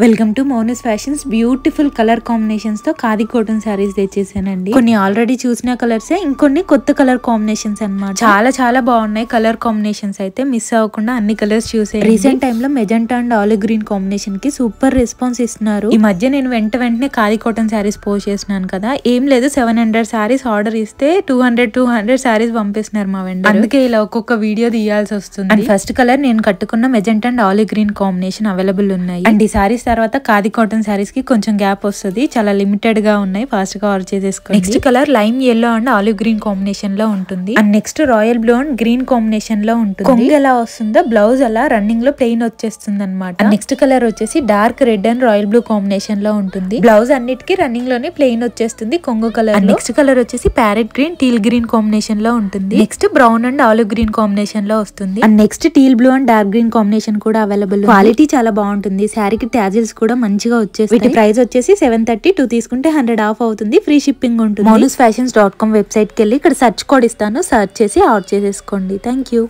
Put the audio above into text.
Welcome to మోనస్ fashions. Beautiful colour combinations తో khadi cotton saris తెచ్చేసానండి. కొన్ని ఆల్రెడీ చూసిన కలర్సే, ఇంకొన్ని కొత్త కలర్ కాంబినేషన్స్ అన్నమాట. చాలా బాగున్నాయి కలర్ కాంబినేషన్స్ అయితే. మిస్ అవ్వకుండా అన్ని కలర్స్ చూసేయండి. రీసెంట్ టైమ్ లో magenta and olive green combination కి సూపర్ రెస్పాన్స్ ఇస్తున్నారు. ఈ మధ్య నేను వెంటనే ఖాదీ కాటన్ సారీస్ పోస్ట్ చేస్తున్నాను కదా. ఏం లేదు, 700 సారీస్ ఆర్డర్ ఇస్తే 200 సారీస్ పంపిస్తున్నారు మా వెండర్. అందుకే ఇలా ఒక్కొక్క వీడియో తీయాల్సి వస్తుంది. అండ్ ఫస్ట్ కలర్ నేను కట్టుకున్న magenta and olive green combination available ఉన్నాయి. అండ్ ఈ సారీస్ తర్వాత ఖాదీ కాటన్ సారీస్ కి కొంచెం గ్యాప్ వస్తుంది. చాలా లిమిటెడ్ గా ఉన్నాయి, ఫాస్ట్ గా ఆర్డర్ చేసేసుకోండి. Next colour lime yellow and olive green combination లో ఉంటుంది. And next royal blue and green combination లో ఉంటుంది. కొంగు ఎలా వస్తుందో బ్లౌజ్ అలా రన్నింగ్ లో ప్లెయిన్ వచ్చేస్తుంది అనమాట. నెక్స్ట్ కలర్ వచ్చేసి dark red and royal blue combination లో ఉంటుంది. బ్లౌజ్ అన్నిటికీ రన్నింగ్ లోనే ప్లెయిన్ వచ్చేస్తుంది కొంగు కలర్. నెక్స్ట్ కలర్ వచ్చేసి parrot green teal green combination లో ఉంటుంది. Next brown and olive green combination లో వస్తుంది. And next teal blue and dark green combination కూడా అవైలబుల్. క్వాలిటీ చాలా బాగుంటుంది. శారీకి ట్యాజిల్స్ కూడా మంచిగా వచ్చేసి. వీటి ప్రైస్ వచ్చేసి 732 తీసుకుంటే 100 ఆఫ్ అవుతుంది. ఫ్రీ షిప్పింగ్ ఉంటుంది. monusfashions.com వెబ్సైట్ కి వెళ్ళి ఇక్కడ సర్చ్ కోడ్ ఇస్తాను, సర్చ్ చేసి ఆర్డర్ చేసేసుకోండి. Thank you.